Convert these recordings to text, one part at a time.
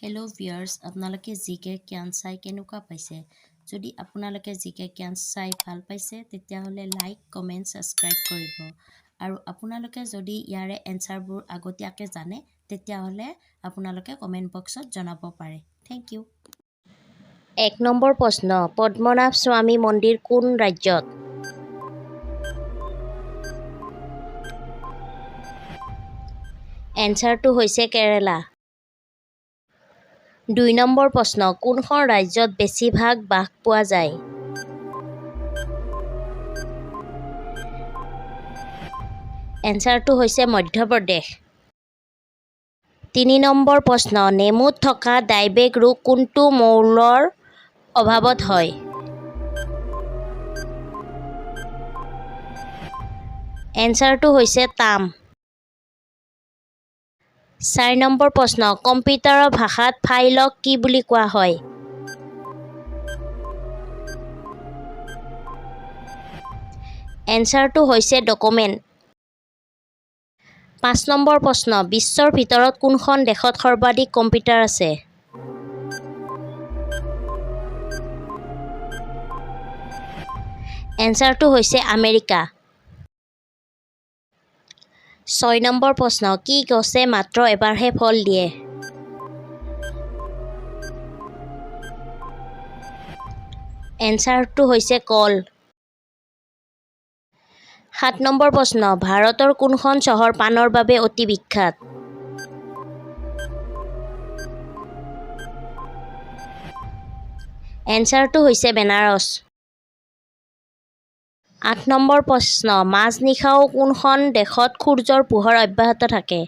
Hello' viewers, আপোনালোকে জিকে জ্ঞান চাই কেনেকুৱা পাইছে? যদি আপোনালোকে জিকে জ্ঞান চাই ভাল পাইছে তেতিয়াহ'লে লাইক, কমেণ্ট, ছাবস্ক্ৰাইব কৰিব। আৰু আপোনালোকে যদি ইয়াৰে এনচাৰবোৰ আগতীয়াকৈ জানে তেতিয়াহ'লে আপোনালোকে কমেণ্ট বক্সত জনাব পাৰে। Thank U. ১ নম্বৰ প্ৰশ্ন, পদ্মনাভ স্বামী মন্দিৰ কোন ৰাজ্যত? এনচাৰটো হৈছে কেৰালা। ২ নম্বৰ প্ৰশ্ন, কোনখন ৰাজ্যত বেছিভাগ বাঘ পোৱা যায়? এনচাৰটো হৈছে মধ্যপ্ৰদেশ। ৩ নম্বৰ প্ৰশ্ন, নেমুত থকা ডায়বেক ৰোগ কোনটো মৌলৰ অভাৱত হয়? এনচাৰটো হৈছে তাম। ৪ নম্বৰ প্ৰশ্ন, কম্পিউটাৰৰ ভাষাত ফাইলক কি বুলি কোৱা হয়? এনচাৰটো হৈছে ডকুমেণ্ট। ৫ নম্বৰ প্ৰশ্ন, বিশ্বৰ ভিতৰত কোনখন দেশত সৰ্বাধিক কম্পিউটাৰ আছে? এনচাৰটো হৈছে আমেৰিকা। ৬ নম্বৰ প্ৰশ্ন, কি গছে মাত্ৰ এবাৰহে ফল দিয়ে? এনচাৰটো হৈছে কল। ৭ নম্বৰ প্ৰশ্ন, ভাৰতৰ কোনখন চহৰ পাণৰ বাবে অতি বিখ্যাত? এনচাৰটো হৈছে বেনাৰস। ৮ নম্বৰ প্ৰশ্ন, মাজনিশাও কোনখন দেশত সূৰ্যৰ পোহৰ অব্যাহত থাকে?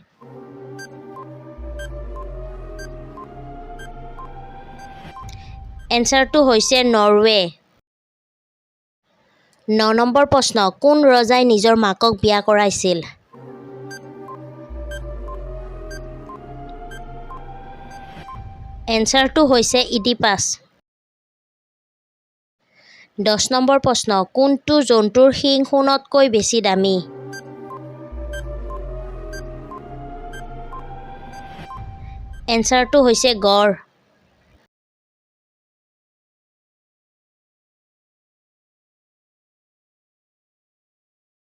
এনচাৰটো হৈছে নৰৱে। ৯ নম্বৰ প্ৰশ্ন, কোন ৰজাই নিজৰ মাকক বিয়া কৰাইছিল? এনচাৰটো হৈছে ইডিপাছ। ১০ নম্বৰ প্ৰশ্ন, কোনটো জন্তুৰ শিং সোণতকৈ বেছি দামী? এনচাৰটো হৈছে গড়।